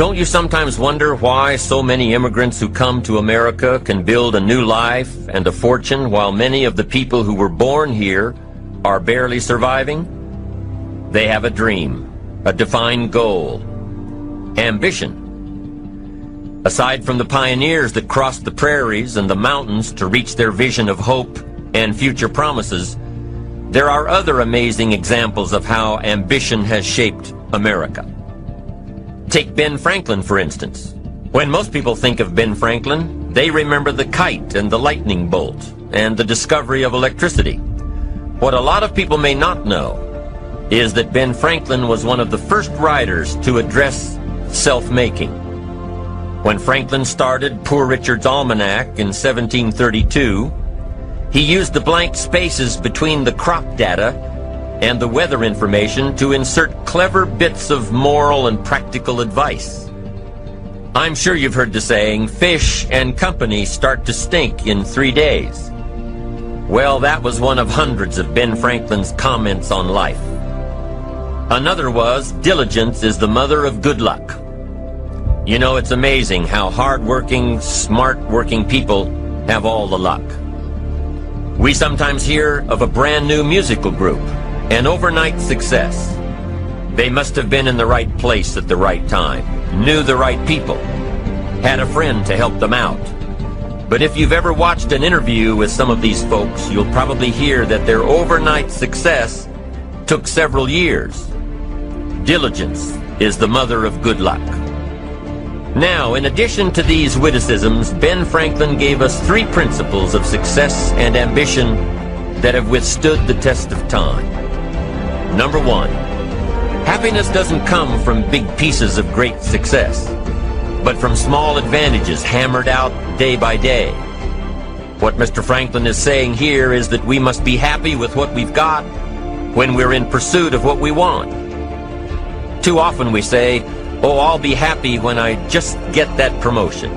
Don't you sometimes wonder why so many immigrants who come to America can build a new life and a fortune while many of the people who were born here are barely surviving? They have a dream, a defined goal, ambition. Aside from the pioneers that crossed the prairies and the mountains to reach their vision of hope and future promises, there are other amazing examples of how ambition has shaped America. Take Ben Franklin, for instance. When most people think of Ben Franklin, they remember the kite and the lightning bolt and the discovery of electricity. What a lot of people may not know is that Ben Franklin was one of the first writers to address self-making. When Franklin started Poor Richard's Almanac in 1732, he used the blank spaces between the crop data and the weather information to insert clever bits of moral and practical advice. I'm sure you've heard the saying, fish and company start to stink in 3 days. Well, that was one of hundreds of Ben Franklin's comments on life. Another was, diligence is the mother of good luck. You know, it's amazing how hard-working, smart-working people have all the luck. We sometimes hear of a brand new musical group, an overnight success. They must have been in the right place at the right time, knew the right people, had a friend to help them out. But if you've ever watched an interview with some of these folks, you'll probably hear that their overnight success took several years. Diligence is the mother of good luck. Now, in addition to these witticisms, Ben Franklin gave us 3 principles of success and ambition that have withstood the test of time. Number 1, happiness doesn't come from big pieces of great success, but from small advantages hammered out day by day. What Mr. Franklin is saying here is that we must be happy with what we've got when we're in pursuit of what we want. Too often we say, oh, I'll be happy when I just get that promotion.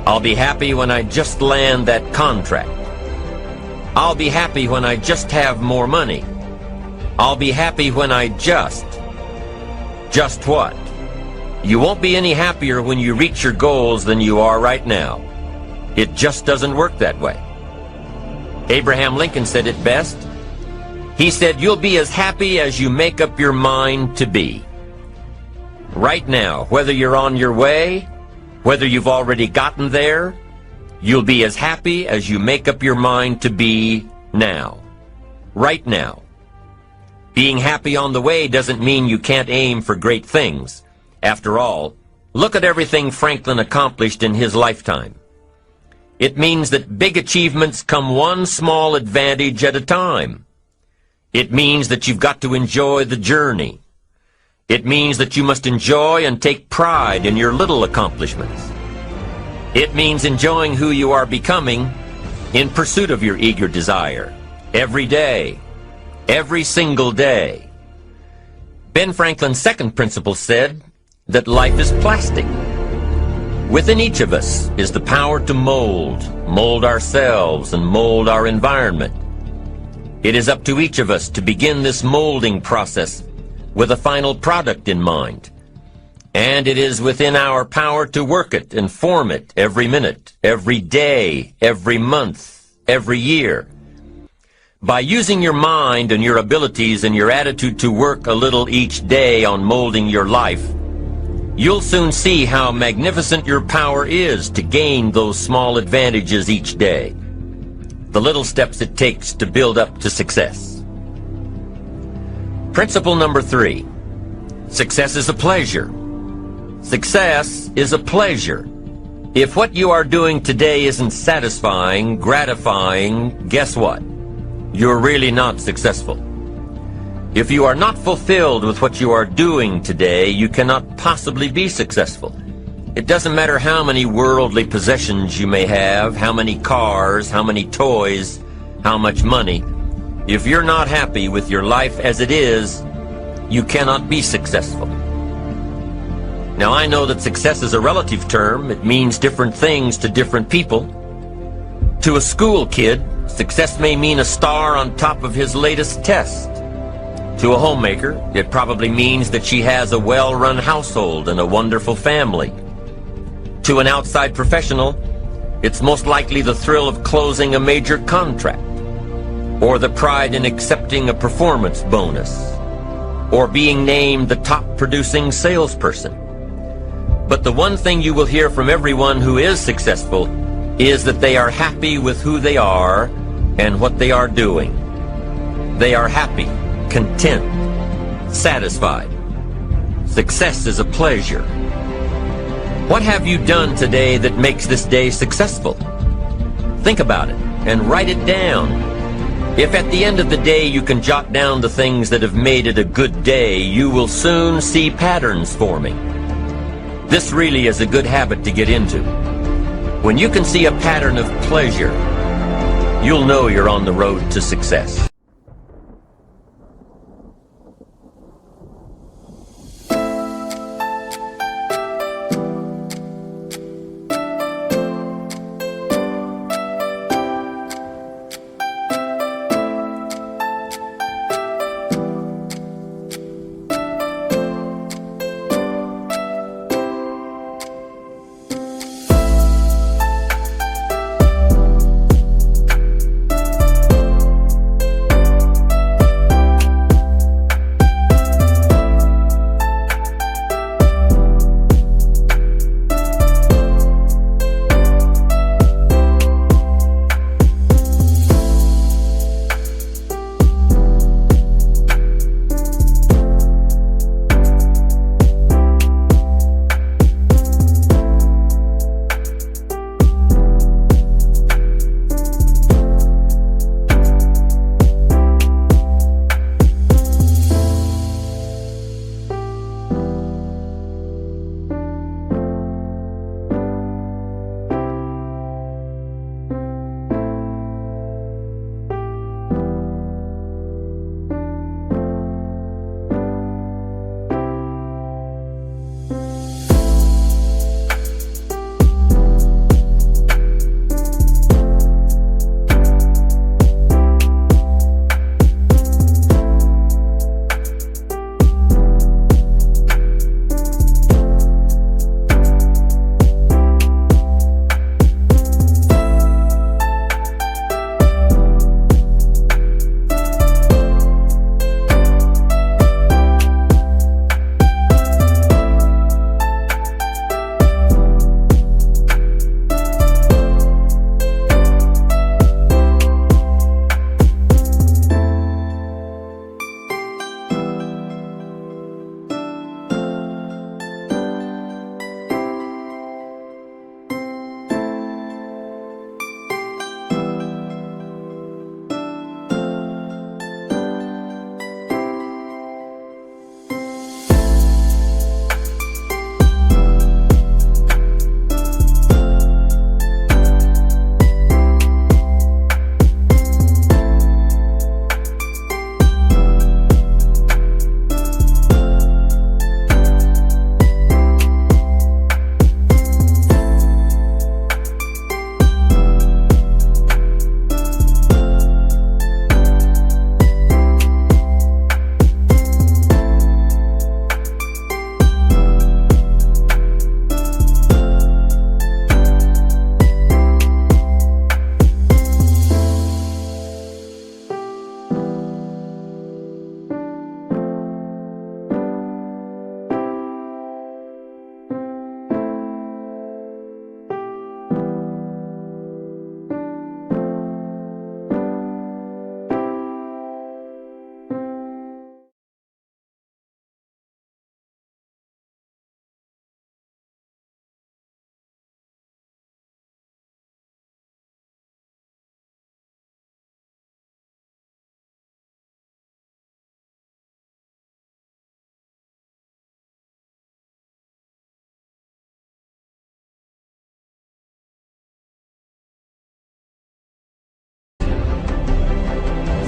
I'll be happy when I just land that contract. I'll be happy when I just have more money. I'll be happy when I just what? You won't be any happier when you reach your goals than you are right now. It just doesn't work that way. Abraham Lincoln said it best. He said, you'll be as happy as you make up your mind to be. Right now, whether you're on your way, whether you've already gotten there, you'll be as happy as you make up your mind to be now. Right now. Being happy on the way doesn't mean you can't aim for great things. After all, look at everything Franklin accomplished in his lifetime. It means that big achievements come one small advantage at a time. It means that you've got to enjoy the journey. It means that you must enjoy and take pride in your little accomplishments. It means enjoying who you are becoming in pursuit of your eager desire, every day, every single day. Ben Franklin's second principle said that life is plastic. Within each of us is the power to mold ourselves and mold our environment. It is up to each of us to begin this molding process with a final product in mind. And it is within our power to work it and form it every minute, every day, every month, every year. By using your mind and your abilities and your attitude to work a little each day on molding your life, you'll soon see how magnificent your power is to gain those small advantages each day, the little steps it takes to build up to success. Principle number 3, success is a pleasure. Success is a pleasure. If what you are doing today isn't satisfying, gratifying, guess what? You're really not successful. If you are not fulfilled with what you are doing today, you cannot possibly be successful. It doesn't matter how many worldly possessions you may have, how many cars, how many toys, how much money. If you're not happy with your life as it is, you cannot be successful. Now, I know that success is a relative term. It means different things to different people. To a school kid, success may mean a star on top of his latest test. To a homemaker, it probably means that she has a well-run household and a wonderful family. To an outside professional, it's most likely the thrill of closing a major contract, or the pride in accepting a performance bonus, or being named the top producing salesperson. But the one thing you will hear from everyone who is successful is that they are happy with who they are and what they are doing. They are happy, content, satisfied. Success is a pleasure. What have you done today that makes this day successful? Think about it and write it down. If at the end of the day you can jot down the things that have made it a good day, you will soon see patterns forming. This really is a good habit to get into. When you can see a pattern of pleasure, you'll know you're on the road to success.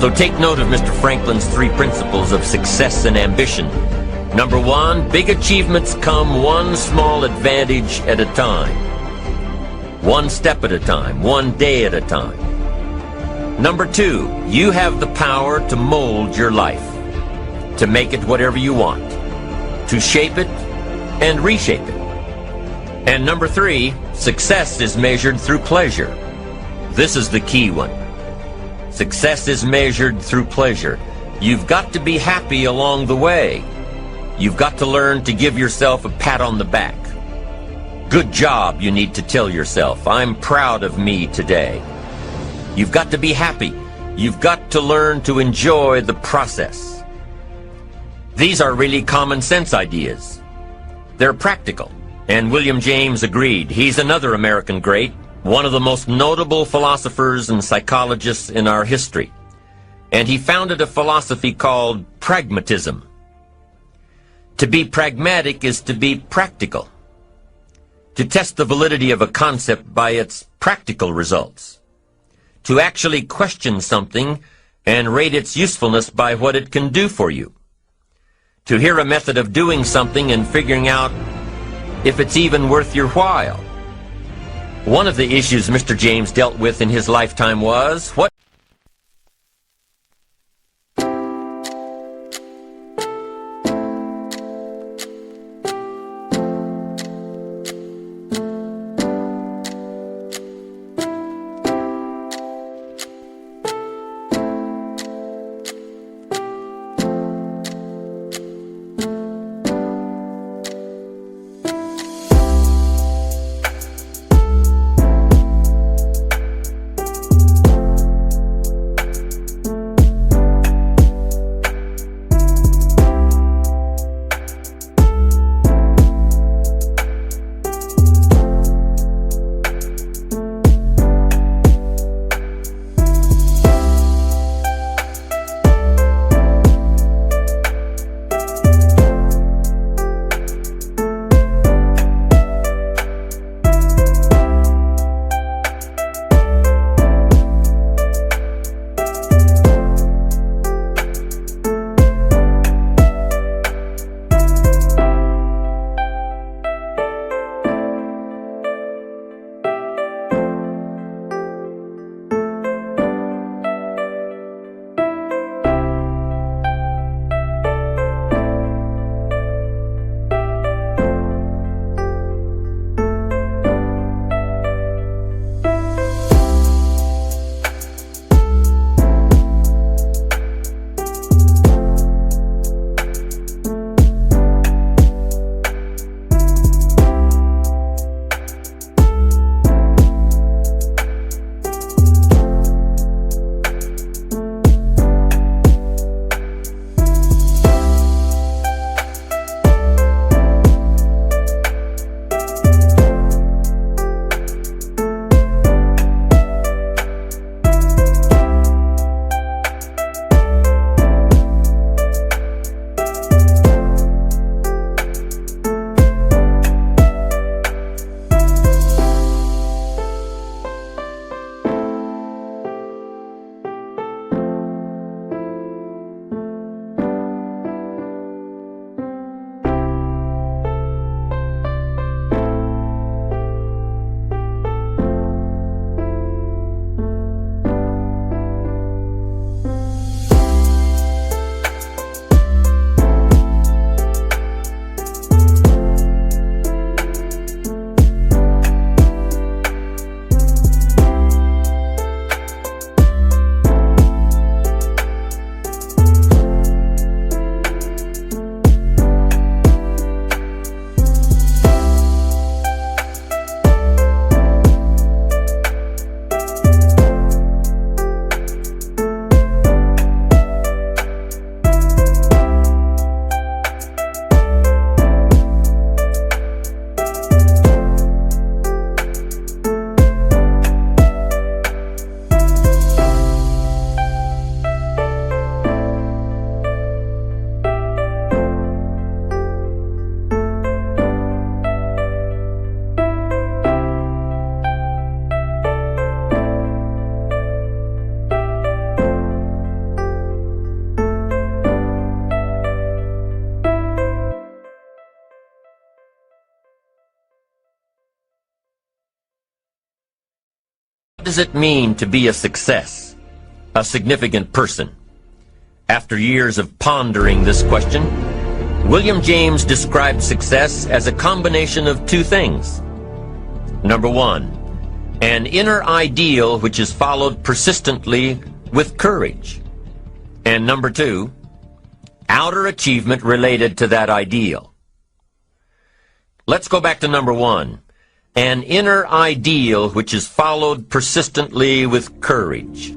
So take note of Mr. Franklin's 3 principles of success and ambition. Number 1, big achievements come one small advantage at a time. One step at a time, one day at a time. Number 2, you have the power to mold your life. to make it whatever you want, to shape it and reshape it. And number 3, success is measured through pleasure. This is the key one. Success is measured through pleasure. You've got to be happy along the way. You've got to learn to give yourself a pat on the back. Good job, you need to tell yourself. I'm proud of me today. You've got to be happy. You've got to learn to enjoy the process. These are really common sense ideas. They're practical. And William James agreed. He's another American great, one of the most notable philosophers and psychologists in our history. And he founded a philosophy called pragmatism. To be pragmatic is to be practical. To test the validity of a concept by its practical results. To actually question something and rate its usefulness by what it can do for you. To hear a method of doing something and figuring out if it's even worth your while. One of the issues Mr. James dealt with in his lifetime was, what does it mean to be a success, a significant person? After years of pondering this question, William James described success as a combination of two things. Number one, an inner ideal which is followed persistently with courage. And number two, outer achievement related to that ideal. Let's go back to number one, an inner ideal which is followed persistently with courage.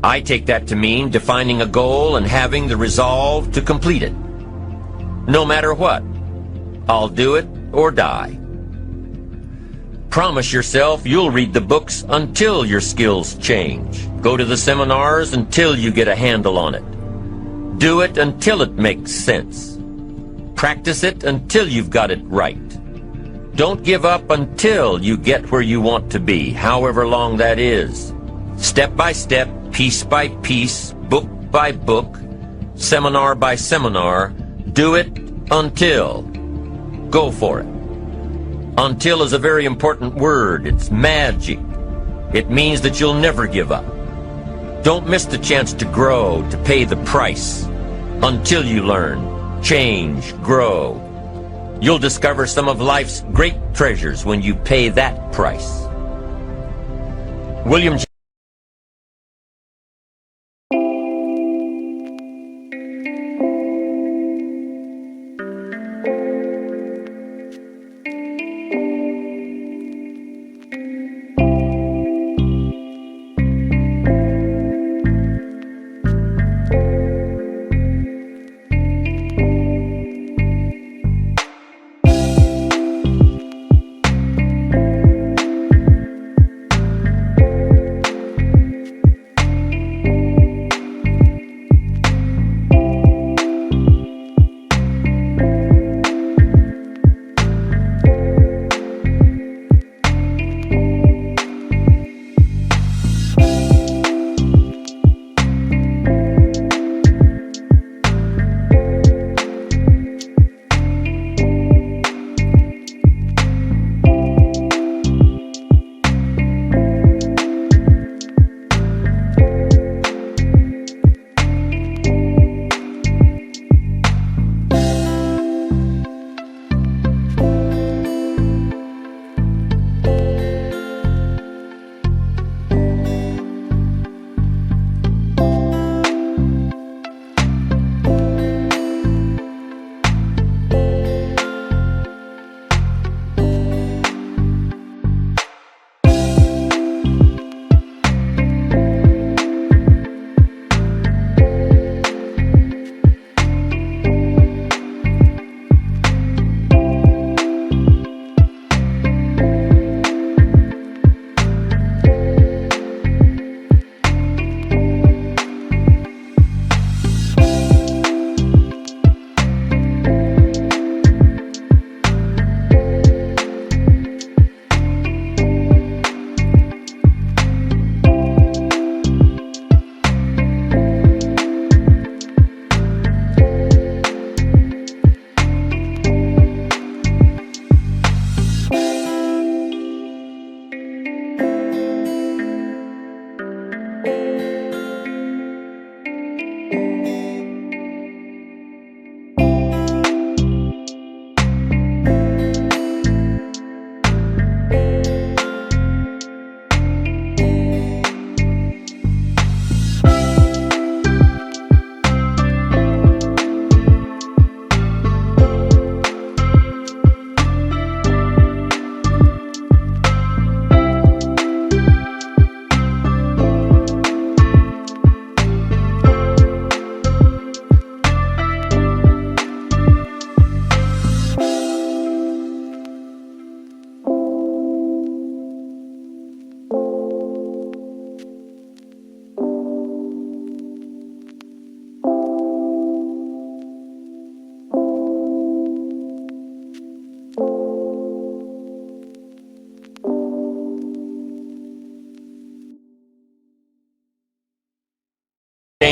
I take that to mean defining a goal and having the resolve to complete it. No matter what, I'll do it or die. Promise yourself you'll read the books until your skills change. Go to the seminars until you get a handle on it. Do it until it makes sense. Practice it until you've got it right. Don't give up until you get where you want to be, however long that is. Step by step, piece by piece, book by book, seminar by seminar, do it until. Go for it. Until is a very important word. It's magic. It means that you'll never give up. Don't miss the chance to grow, to pay the price. Until you learn, change, grow. You'll discover some of life's great treasures when you pay that price. William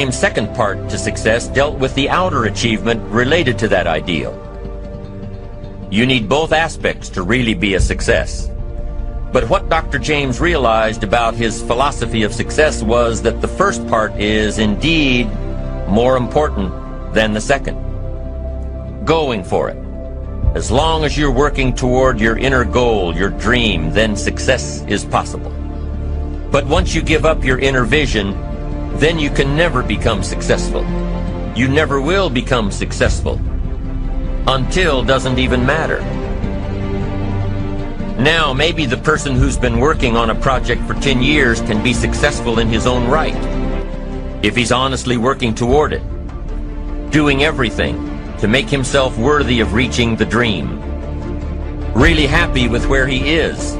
James' second part to success dealt with the outer achievement related to that ideal. You need both aspects to really be a success. But what Dr. James realized about his philosophy of success was that the first part is indeed more important than the second. Going for it. As long as you're working toward your inner goal, your dream, then success is possible. But once you give up your inner vision, then you can never become successful. You never will become successful. Until doesn't even matter. Now, maybe the person who's been working on a project for 10 years can be successful in his own right, if he's honestly working toward it, doing everything to make himself worthy of reaching the dream, really happy with where he is,